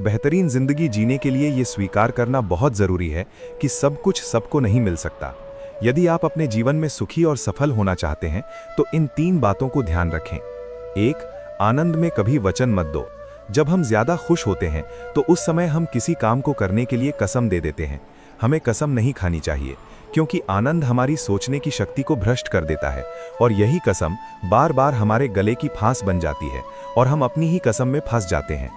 बेहतरीन जिंदगी जीने के लिए ये स्वीकार करना बहुत जरूरी है कि सब कुछ सबको नहीं मिल सकता। यदि आप अपने जीवन में सुखी और सफल होना चाहते हैं तो इन 3 बातों को ध्यान रखें। 1. आनंद में कभी वचन मत दो। जब हम ज्यादा खुश होते हैं तो उस समय हम किसी काम को करने के लिए कसम दे देते हैं। हमें कसम नहीं खानी चाहिए, क्योंकि आनंद हमारी सोचने की शक्ति को भ्रष्ट कर देता है और यही कसम बार बार हमारे गले की फांस बन जाती है और हम अपनी ही कसम में फंस जाते हैं।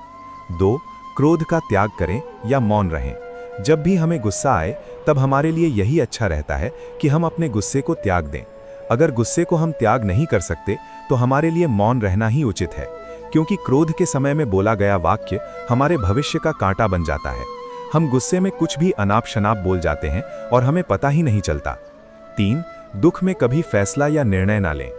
2. क्रोध का त्याग करें या मौन रहें। जब भी हमें गुस्सा आए तब हमारे लिए यही अच्छा रहता है कि हम अपने गुस्से को त्याग दें। अगर गुस्से को हम त्याग नहीं कर सकते तो हमारे लिए मौन रहना ही उचित है, क्योंकि क्रोध के समय में बोला गया वाक्य हमारे भविष्य का कांटा बन जाता है। हम गुस्से में कुछ भी अनाप शनाप बोल जाते हैं और हमें पता ही नहीं चलता। 3. दुख में कभी फैसला या निर्णय ना लें।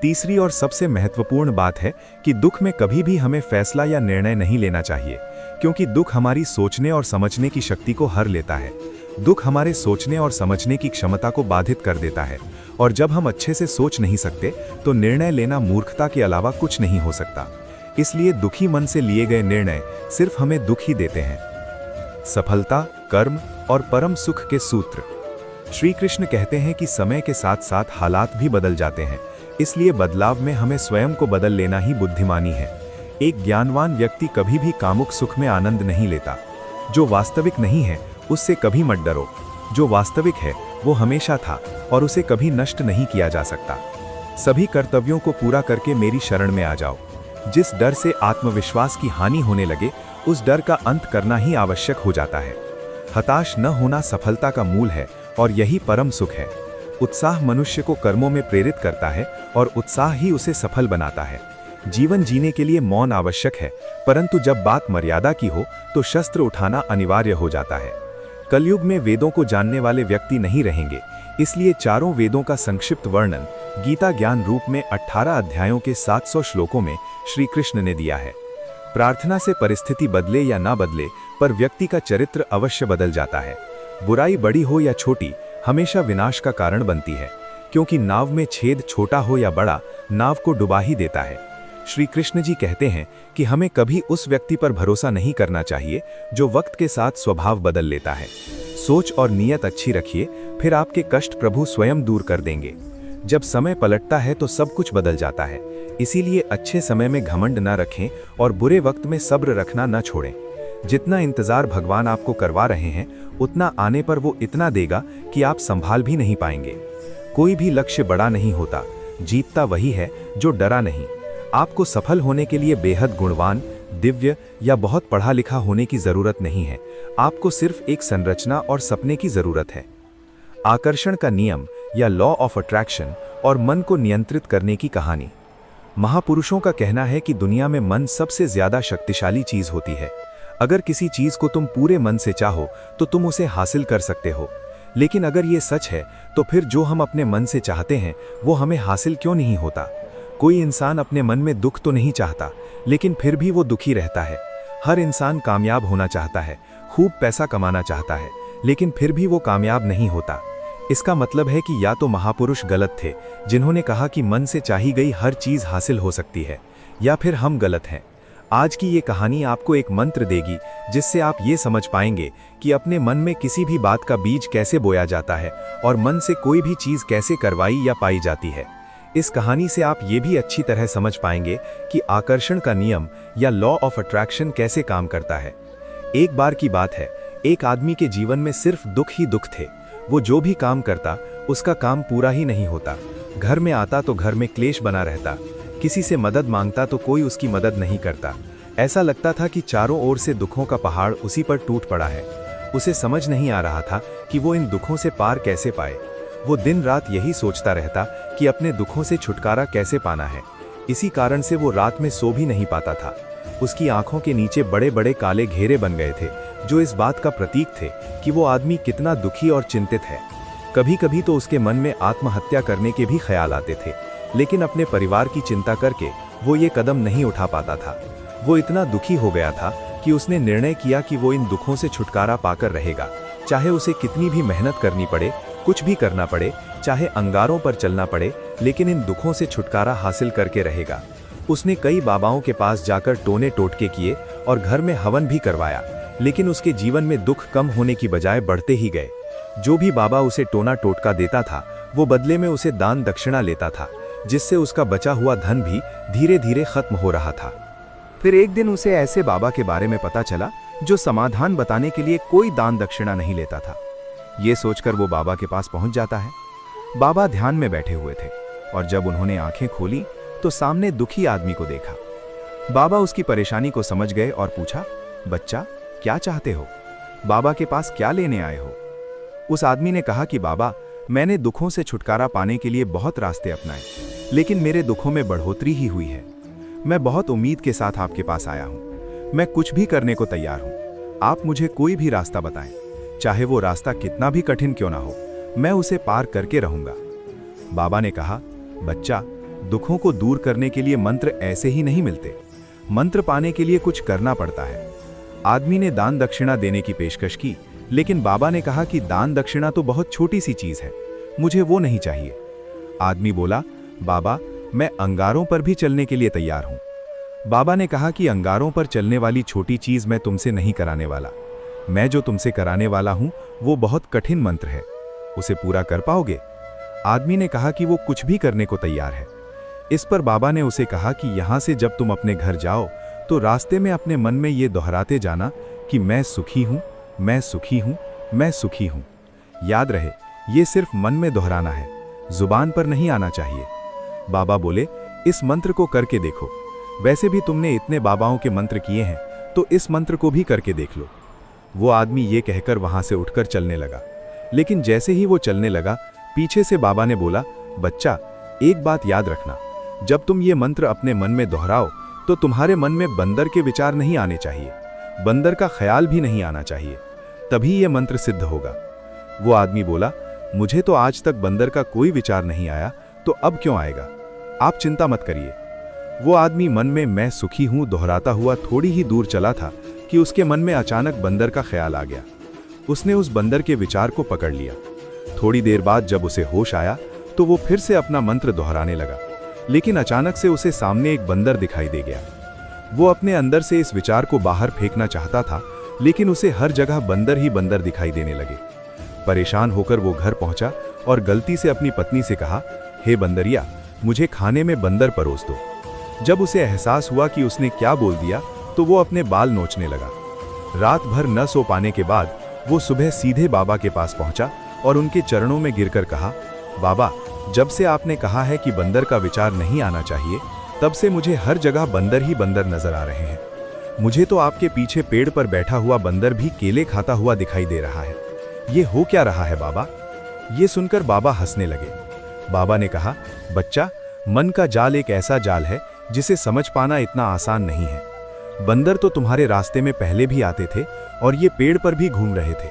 तीसरी और सबसे महत्वपूर्ण बात है कि दुख में कभी भी हमें फैसला या निर्णय नहीं लेना चाहिए, क्योंकि दुख हमारी सोचने और समझने की शक्ति को हर लेता है। दुख हमारे सोचने और समझने की क्षमता को बाधित कर देता है, और जब हम अच्छे से सोच नहीं सकते तो निर्णय लेना मूर्खता के अलावा कुछ नहीं हो सकता। इसलिए दुखी मन से लिए गए निर्णय सिर्फ हमें दुख ही देते हैं। सफलता, कर्म और परम सुख के सूत्र। श्री कृष्ण कहते हैं कि समय के साथ साथ हालात भी बदल जाते हैं, इसलिए बदलाव में हमें स्वयं को बदल लेना ही बुद्धिमानी है। एक ज्ञानवान व्यक्ति कभी भी कामुक सुख में आनंद नहीं लेता। जो वास्तविक नहीं है उससे कभी मत डरो। जो वास्तविक है वो हमेशा था और उसे कभी नष्ट नहीं किया जा सकता। सभी कर्तव्यों को पूरा करके मेरी शरण में आ जाओ। जिस डर से आत्मविश्वास की हानि होने लगे उस डर का अंत करना ही आवश्यक हो जाता है। हताश न होना सफलता का मूल है और यही परम सुख है। उत्साह मनुष्य को कर्मों में प्रेरित करता है और उत्साह ही उसे सफल बनाता है। जीवन जीने के लिए मौन आवश्यक है, परंतु जब बात मर्यादा की हो तो शस्त्र उठाना अनिवार्य हो जाता है। कलयुग में वेदों को जानने वाले व्यक्ति नहीं रहेंगे, इसलिए चारों वेदों का संक्षिप्त वर्णन गीता ज्ञान रूप में 18 अध्यायों के 700 श्लोकों में श्री कृष्ण ने दिया है। प्रार्थना से परिस्थिति बदले या ना बदले, पर व्यक्ति का चरित्र अवश्य बदल जाता है। बुराई बड़ी हो या छोटी, हमेशा विनाश का कारण बनती है, क्योंकि नाव में छेद छोटा हो या बड़ा, नाव को डुबा ही देता है। श्री कृष्ण जी कहते हैं कि हमें कभी उस व्यक्ति पर भरोसा नहीं करना चाहिए जो वक्त के साथ स्वभाव बदल लेता है। सोच और नीयत अच्छी रखिए, फिर आपके कष्ट प्रभु स्वयं दूर कर देंगे। जब समय पलटता है तो सब कुछ बदल जाता है, इसीलिए अच्छे समय में घमंड न रखें और बुरे वक्त में सब्र रखना न छोड़ें। जितना इंतजार भगवान आपको करवा रहे हैं, उतना आने पर वो इतना देगा कि आप संभाल भी नहीं पाएंगे। कोई भी लक्ष्य बड़ा नहीं होता, जीतता वही है जो डरा नहीं। आपको सफल होने के लिए बेहद गुणवान, दिव्य या बहुत पढ़ा लिखा होने की जरूरत नहीं है। आपको सिर्फ एक संरचना और सपने की जरूरत है। आकर्षण का नियम या लॉ ऑफ अट्रैक्शन और मन को नियंत्रित करने की कहानी। महापुरुषों का कहना है कि दुनिया में मन सबसे ज्यादा शक्तिशाली चीज होती है। अगर किसी चीज को तुम पूरे मन से चाहो तो तुम उसे हासिल कर सकते हो। लेकिन अगर ये सच है तो फिर जो हम अपने मन से चाहते हैं वो हमें हासिल क्यों नहीं होता? कोई इंसान अपने मन में दुख तो नहीं चाहता, लेकिन फिर भी वो दुखी रहता है। हर इंसान कामयाब होना चाहता है, खूब पैसा कमाना चाहता है, लेकिन फिर भी वो कामयाब नहीं होता। इसका मतलब है कि या तो महापुरुष गलत थे जिन्होंने कहा कि मन से चाही गई हर चीज हासिल हो सकती है, या फिर हम गलत हैं। आज की ये कहानी आपको एक मंत्र देगी जिससे आप ये समझ पाएंगे कि अपने मन में किसी भी बात का बीज कैसे बोया जाता है और मन से कोई भी चीज कैसे करवाई या पाई जाती है। इस कहानी से आप ये भी अच्छी तरह समझ पाएंगे कि आकर्षण का नियम या लॉ ऑफ अट्रैक्शन कैसे काम करता है। एक बार की बात है, एक आदमी के जीवन में सिर्फ दुख ही दुख थे। वो जो भी काम करता उसका काम पूरा ही नहीं होता। घर में आता तो घर में क्लेश बना रहता, किसी से मदद मांगता तो कोई उसकी मदद नहीं करता। ऐसा लगता था कि चारों ओर से दुखों का पहाड़ उसी पर टूट पड़ा है। उसे समझ नहीं आ रहा था कि वो इन दुखों से पार कैसे पाए। वो दिन रात यही सोचता रहता कि अपने दुखों से छुटकारा कैसे पाना है। इसी कारण से वो रात में सो भी नहीं पाता था। उसकी आंखों के नीचे बड़े बड़े काले घेरे बन गए थे, जो इस बात का प्रतीक थे कि वो आदमी कितना दुखी और चिंतित है। कभी कभी तो उसके मन में आत्महत्या करने के भी ख्याल आते थे, लेकिन अपने परिवार की चिंता करके वो ये कदम नहीं उठा पाता था। वो इतना दुखी हो गया था कि उसने निर्णय किया कि वो इन दुखों से छुटकारा पाकर रहेगा, चाहे उसे कितनी भी मेहनत करनी पड़े, कुछ भी करना पड़े, चाहे अंगारों पर चलना पड़े, लेकिन इन दुखों से छुटकारा हासिल करके रहेगा। उसने कई बाबाओं के पास जाकर टोने टोटके किए और घर में हवन भी करवाया, लेकिन उसके जीवन में दुख कम होने की बजाय बढ़ते ही गए। जो भी बाबा उसे टोना टोटका देता था, वो बदले में उसे दान दक्षिणा लेता था, जिससे उसका बचा हुआ धन भी धीरे धीरे खत्म हो रहा था। फिर एक दिन उसे ऐसे बाबा के बारे में पता चला जो समाधान बताने के लिए कोई दान दक्षिणा नहीं लेता था। ये सोचकर वो बाबा के पास पहुंच जाता है। बाबा ध्यान में बैठे हुए थे और जब उन्होंने आंखें खोली तो सामने दुखी आदमी को देखा। बाबा उसकी परेशानी को समझ गए और पूछा, बच्चा, क्या चाहते हो? बाबा के पास क्या लेने आए हो? उस आदमी ने कहा कि बाबा, मैंने दुखों से छुटकारा पाने के लिए बहुत रास्ते अपनाए, लेकिन मेरे दुखों में बढ़ोतरी ही हुई है। मैं बहुत उम्मीद के साथ आपके पास आया हूं। मैं कुछ भी करने को तैयार हूं। आप मुझे कोई भी रास्ता बताएं, चाहे वो रास्ता कितना भी कठिन क्यों ना हो, मैं उसे पार करके रहूंगा। बाबा ने कहा, बच्चा, दुखों को दूर करने के लिए मंत्र ऐसे ही नहीं मिलते। मंत्र पाने के लिए कुछ करना पड़ता है। आदमी ने दान दक्षिणा देने की पेशकश की, लेकिन बाबा ने कहा कि दान दक्षिणा तो बहुत छोटी सी चीज है, मुझे वो नहीं चाहिए। आदमी बोला, बाबा, मैं अंगारों पर भी चलने के लिए तैयार हूं। बाबा ने कहा कि अंगारों पर चलने वाली छोटी चीज मैं तुमसे नहीं कराने वाला। मैं जो तुमसे कराने वाला हूं वो बहुत कठिन मंत्र है, उसे पूरा कर पाओगे? आदमी ने कहा कि वो कुछ भी करने को तैयार है। इस पर बाबा ने उसे कहा कि यहां से जब तुम अपने घर जाओ तो रास्ते में अपने मन में ये दोहराते जाना कि मैं सुखी हूं, मैं सुखी हूं, मैं सुखी हूं। याद रहे, ये सिर्फ मन में दोहराना है, जुबान पर नहीं आना चाहिए। बाबा बोले, इस मंत्र को करके देखो। वैसे भी तुमने इतने बाबाओं के मंत्र किए हैं, तो इस मंत्र को भी करके देख लो। वो आदमी ये कहकर वहां से उठकर चलने लगा, लेकिन जैसे ही वो चलने लगा, पीछे से बाबा ने बोला, बच्चा, एक बात याद रखना, जब तुम ये मंत्र अपने मन में दोहराओ तो तुम्हारे मन में बंदर के विचार नहीं आने चाहिए, बंदर का ख्याल भी नहीं आना चाहिए, तभी ये मंत्र सिद्ध होगा। वो आदमी बोला, मुझे तो आज तक बंदर का कोई विचार नहीं आया, तो अब क्यों आएगा? आप चिंता मत करिए। वो आदमी मन में मैं सुखी हूं दोहराता हुआ थोड़ी ही दूर चला था कि उसके मन में अचानक बंदर का ख्याल आ गया। उसने उस बंदर के विचार को पकड़ लिया। थोड़ी देर बाद जब उसे होश आया तो वो फिर से अपना मंत्र दोहराने लगा, लेकिन अचानक से उसे सामने एक बंदर दिखाई दे गया। वो अपने अंदर से इस विचार को बाहर फेंकना चाहता था, लेकिन उसे हर जगह बंदर ही बंदर दिखाई देने लगे। परेशान होकर वो घर पहुंचा और गलती से अपनी पत्नी से कहा, हे बंदरिया, मुझे खाने में बंदर परोस दो। जब उसे एहसास हुआ कि उसने क्या बोल दिया तो वो अपने बाल नोचने लगा। रात भर न सो पाने के बाद वो सुबह सीधे बाबा के पास पहुंचा और उनके चरणों में गिरकर कहा, बाबा, जब से आपने कहा है कि बंदर का विचार नहीं आना चाहिए, तब से मुझे हर जगह बंदर ही बंदर नजर आ रहे हैं। मुझे तो आपके पीछे पेड़ पर बैठा हुआ बंदर भी केले खाता हुआ दिखाई दे रहा है। ये हो क्या रहा है बाबा? ये सुनकर बाबा हंसने लगे। बाबा ने कहा, बच्चा, मन का जाल एक ऐसा जाल है जिसे समझ पाना इतना आसान नहीं है। बंदर तो तुम्हारे रास्ते में पहले भी आते थे और ये पेड़ पर भी घूम रहे थे,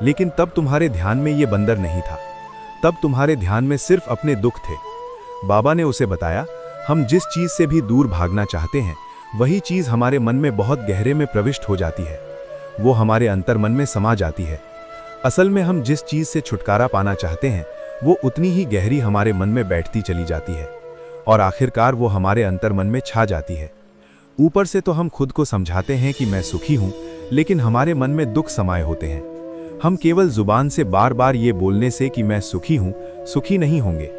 लेकिन तब तुम्हारे ध्यान में ये बंदर नहीं था। तब तुम्हारे ध्यान में सिर्फ अपने दुख थे। बाबा ने उसे बताया, हम जिस चीज से भी दूर भागना चाहते हैं, वही चीज हमारे मन में बहुत गहरे में प्रविष्ट हो जाती है। वो हमारे अंतर्मन में समा जाती है। असल में हम जिस चीज से छुटकारा पाना चाहते हैं, वो उतनी ही गहरी हमारे मन में बैठती चली जाती है और आखिरकार वो हमारे अंतर्मन में छा जाती है। ऊपर से तो हम खुद को समझाते हैं कि मैं सुखी हूं, लेकिन हमारे मन में दुख समाये होते हैं। हम केवल जुबान से बार बार ये बोलने से कि मैं सुखी हूं, सुखी नहीं होंगे,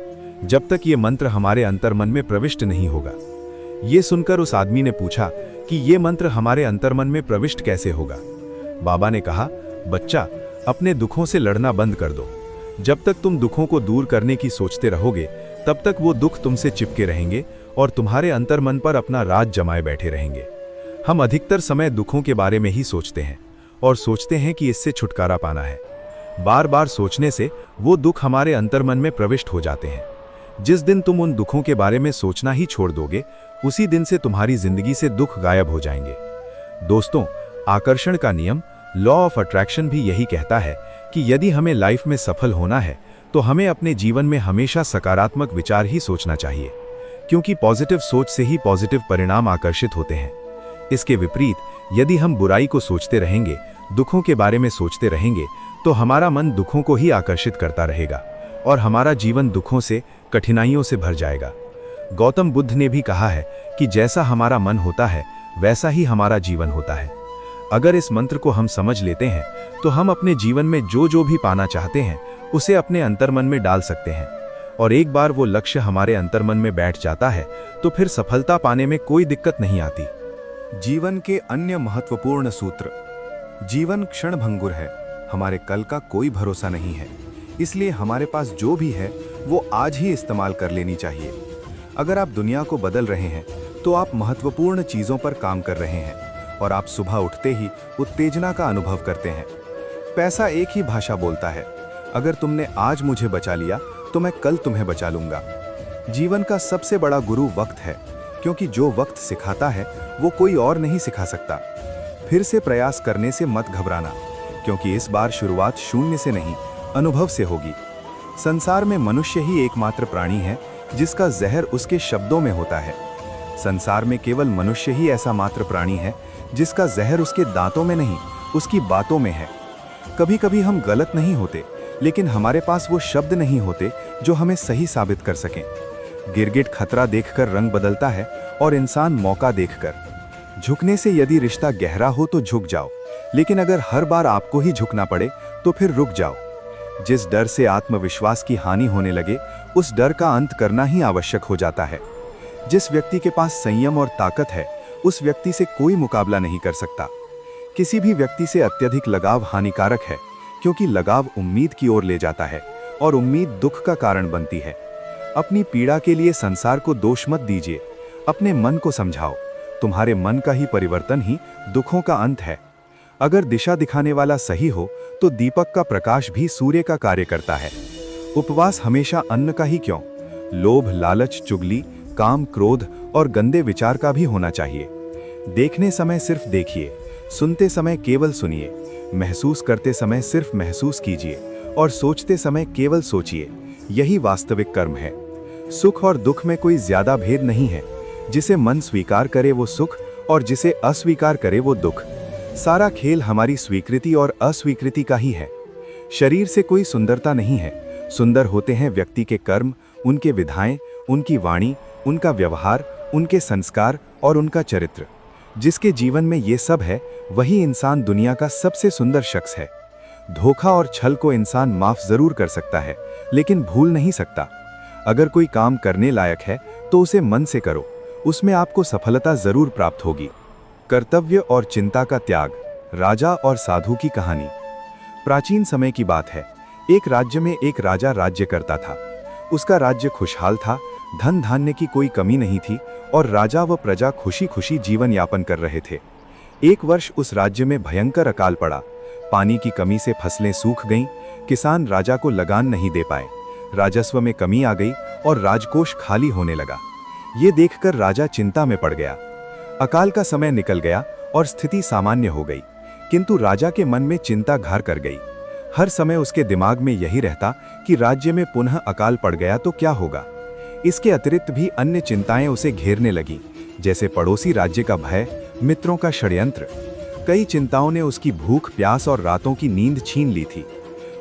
जब तक ये मंत्र हमारे अंतर्मन में प्रविष्ट नहीं होगा। ये सुनकर उस आदमी ने पूछा कि ये मंत्र हमारे अंतर्मन में प्रविष्ट कैसे होगा? बाबा ने कहा, बच्चा, अपने दुखों से लड़ना बंद कर दो। जब तक तुम दुखों को दूर करने की सोचते रहोगे, तब तक वो दुख तुमसे चिपके रहेंगे और तुम्हारे अंतर्मन पर अपना राज जमाए बैठे रहेंगे। हम अधिकतर समय दुखों के बारे में ही सोचते हैं और सोचते हैं कि इससे छुटकारा पाना है। बार बार सोचने से वो दुख हमारे अंतर्मन में प्रविष्ट हो जाते हैं। जिस दिन तुम उन दुखों के बारे में सोचना ही छोड़ दोगे, उसी दिन से तुम्हारी जिंदगी से दुख गायब हो जाएंगे। दोस्तों, आकर्षण का नियम, लॉ ऑफ अट्रैक्शन भी यही कहता है कि यदि हमें लाइफ में सफल होना है तो हमें अपने जीवन में हमेशा सकारात्मक विचार ही सोचना चाहिए, क्योंकि पॉजिटिव सोच से ही पॉजिटिव परिणाम आकर्षित होते हैं। इसके विपरीत यदि हम बुराई को सोचते रहेंगे, दुखों के बारे में सोचते रहेंगे, तो हमारा मन दुखों को ही आकर्षित करता रहेगा और हमारा जीवन दुखों से, कठिनाइयों से भर जाएगा। गौतम बुद्ध ने भी कहा है कि जैसा हमारा मन होता है वैसा ही हमारा जीवन होता है। अगर इस मंत्र को हम समझ लेते हैं तो हम अपने जीवन में जो भी पाना चाहते हैं उसे अपने अंतर्मन में डाल सकते हैं, और एक बार वो लक्ष्य हमारे अंतर्मन में बैठ जाता है तो फिर सफलता पाने में कोई दिक्कत नहीं आती। जीवन के अन्य महत्वपूर्ण सूत्र। जीवन क्षणभंगुर है, हमारे कल का कोई भरोसा नहीं है, इसलिए हमारे पास जो भी है वो आज ही इस्तेमाल कर लेनी चाहिए। अगर आप दुनिया को बदल रहे हैं तो आप महत्वपूर्ण चीज़ों पर काम कर रहे हैं, और आप सुबह उठते ही उत्तेजना का अनुभव करते हैं। पैसा एक ही भाषा बोलता है, अगर तुमने आज मुझे बचा लिया तो मैं कल तुम्हें बचा लूंगा। जीवन का सबसे बड़ा गुरु वक्त है, क्योंकि जो वक्त सिखाता है वो कोई और नहीं सिखा सकता। फिर से प्रयास करने से मत घबराना, क्योंकि इस बार शुरुआत शून्य से नहीं, अनुभव से होगी। संसार में मनुष्य ही एकमात्र प्राणी है जिसका जहर उसके शब्दों में होता है। संसार में केवल मनुष्य ही ऐसा मात्र प्राणी है जिसका जहर उसके दांतों में नहीं, उसकी बातों में है। कभी कभी हम गलत नहीं होते, लेकिन हमारे पास वो शब्द नहीं होते जो हमें सही साबित कर सकें। गिरगिट खतरा देखकर रंग बदलता है और इंसान मौका देखकर। झुकने से यदि रिश्ता गहरा हो तो झुक जाओ, लेकिन अगर हर बार आपको ही झुकना पड़े तो फिर रुक जाओ। जिस डर से आत्मविश्वास की हानि होने लगे, उस डर का अंत करना ही आवश्यक हो जाता है। जिस व्यक्ति के पास संयम और ताकत है, उस व्यक्ति से कोई मुकाबला नहीं कर सकता। किसी भी व्यक्ति से अत्यधिक लगाव हानिकारक है, क्योंकि लगाव उम्मीद की ओर ले जाता है और उम्मीद दुख का कारण बनती है। अपनी पीड़ा के लिए संसार को दोष मत दीजिए, अपने मन को समझाओ। तुम्हारे मन का ही परिवर्तन ही दुखों का अंत है। अगर दिशा दिखाने वाला सही हो तो दीपक का प्रकाश भी सूर्य का कार्य करता है। उपवास हमेशा अन्न का ही क्यों, लोभ, लालच, चुगली, काम, क्रोध और गंदे विचार का भी होना चाहिए। देखने समय सिर्फ देखिए, सुनते समय केवल सुनिए, महसूस करते समय सिर्फ महसूस कीजिए और सोचते समय केवल सोचिए। यही वास्तविक कर्म है। सुख और दुख में कोई ज्यादा भेद नहीं है। जिसे मन स्वीकार करे वो सुख, और जिसे अस्वीकार करे वो दुख। सारा खेल हमारी स्वीकृति और अस्वीकृति का ही है। शरीर से कोई सुंदरता नहीं है, सुंदर होते हैं व्यक्ति के कर्म, उनके विधाएं, उनकी वाणी, उनका व्यवहार, उनके संस्कार और उनका चरित्र। जिसके जीवन में ये सब है वही इंसान दुनिया का सबसे सुंदर शख्स है। धोखा और छल को इंसान माफ जरूर कर सकता है, लेकिन भूल नहीं सकता। अगर कोई काम करने लायक है तो उसे मन से करो, उसमें आपको सफलता जरूर प्राप्त होगी। कर्तव्य और चिंता का त्याग। राजा और साधु की कहानी। प्राचीन समय की बात है। एक राज्य में एक राजा राज्य करता था। उसका राज्य खुशहाल था, धन धान्य की कोई कमी नहीं थी और राजा व प्रजा खुशी खुशी जीवन यापन कर रहे थे। एक वर्ष उस राज्य में भयंकर अकाल पड़ा। पानी की कमी से फसलें सूख गईं, किसान राजा को लगान नहीं दे पाए, राजस्व में कमी आ गई और राजकोष खाली होने लगा। ये देखकर राजा चिंता में पड़ गया। अकाल का समय निकल गया और स्थिति सामान्य हो गई, किंतु राजा के मन में चिंता घर कर गई। हर समय उसके दिमाग में यही रहता कि राज्य में पुनः अकाल पड़ गया तो क्या होगा। इसके अतिरिक्त भी अन्य चिंताएं उसे घेरने लगी, जैसे पड़ोसी राज्य का भय, मित्रों का षड्यंत्र। कई चिंताओं ने उसकी भूख, प्यास और रातों की नींद छीन ली थी।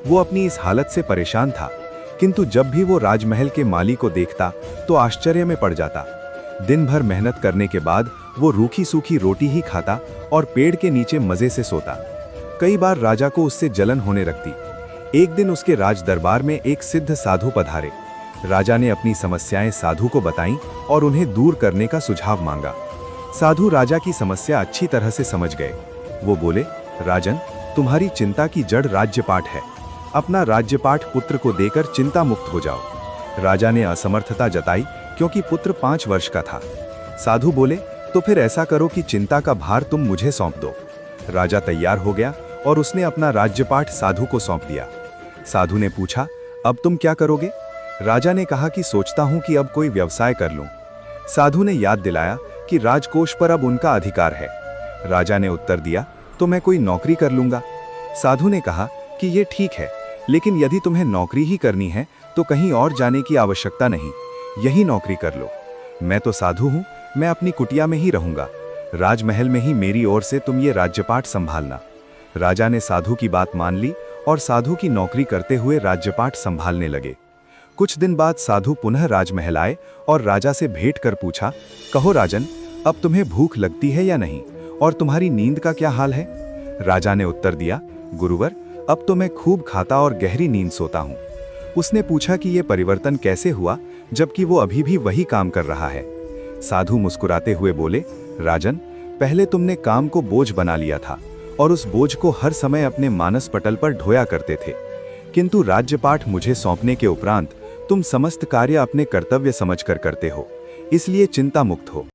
वो अपनी इस हालत से परेशान था, किंतु जब भी वो राजमहल के माली को देखता तो आश्चर्य में पड़ जाता। दिन भर मेहनत करने के बाद वो रूखी सूखी रोटी ही खाता और पेड़ के नीचे मजे से सोता। कई बार राजा को उससे जलन होने लगती। एक दिन उसके राज दरबार में एक सिद्ध साधु पधारे। राजा ने अपनी समस्याएं साधु को बताईं और उन्हें दूर करने का सुझाव मांगा। साधु राजा की समस्या अच्छी तरह से समझ गए। वो बोले, राजन, तुम्हारी चिंता की जड़ राज्यपाट है। अपना राज्यपाट पुत्र को देकर चिंता मुक्त हो जाओ। राजा ने असमर्थता जताई, क्योंकि पुत्र 5 वर्ष का था। साधु बोले, तो फिर ऐसा करो कि चिंता का भार तुम मुझे सौंप दो। राजा तैयार हो गया और उसने अपना राज्यपाट साधु को सौंप दिया। साधु ने पूछा, अब तुम क्या करोगे? राजा ने कहा कि सोचता हूं कि अब कोई व्यवसाय कर लूं। साधु ने याद दिलाया कि राजकोष पर अब उनका अधिकार है। राजा ने उत्तर दिया, तो मैं कोई नौकरी कर लूंगा। साधु ने कहा कि ये ठीक है, लेकिन यदि तुम्हें नौकरी ही करनी है तो कहीं और जाने की आवश्यकता नहीं, यही नौकरी कर लो। मैं तो साधु हूं, मैं अपनी कुटिया में ही रहूंगा। राजमहल में ही मेरी ओर से तुम ये राज्यपाट संभालना। राजा ने साधु की बात मान ली और साधु की नौकरी करते हुए राज्यपाट संभालने लगे। कुछ दिन बाद साधु पुनः राजमहल आए और राजा से भेंट कर पूछा, कहो राजन, अब तुम्हें भूख लगती है या नहीं, और तुम्हारी नींद का क्या हाल है? राजा ने उत्तर दिया, गुरुवर, अब तो मैं खूब खाता और गहरी नींद सोता हूँ। उसने पूछा कि ये परिवर्तन कैसे हुआ, जबकि वो अभी भी वही काम कर रहा है। साधु मुस्कुराते हुए बोले, राजन, पहले तुमने काम को बोझ बना लिया था और उस बोझ को हर समय अपने मानस पटल पर ढोया करते थे, किंतु राज्यपाठ मुझे सौंपने के उपरांत तुम समस्त कार्य अपने कर्तव्य समझकर करते हो, इसलिए चिंता मुक्त हो।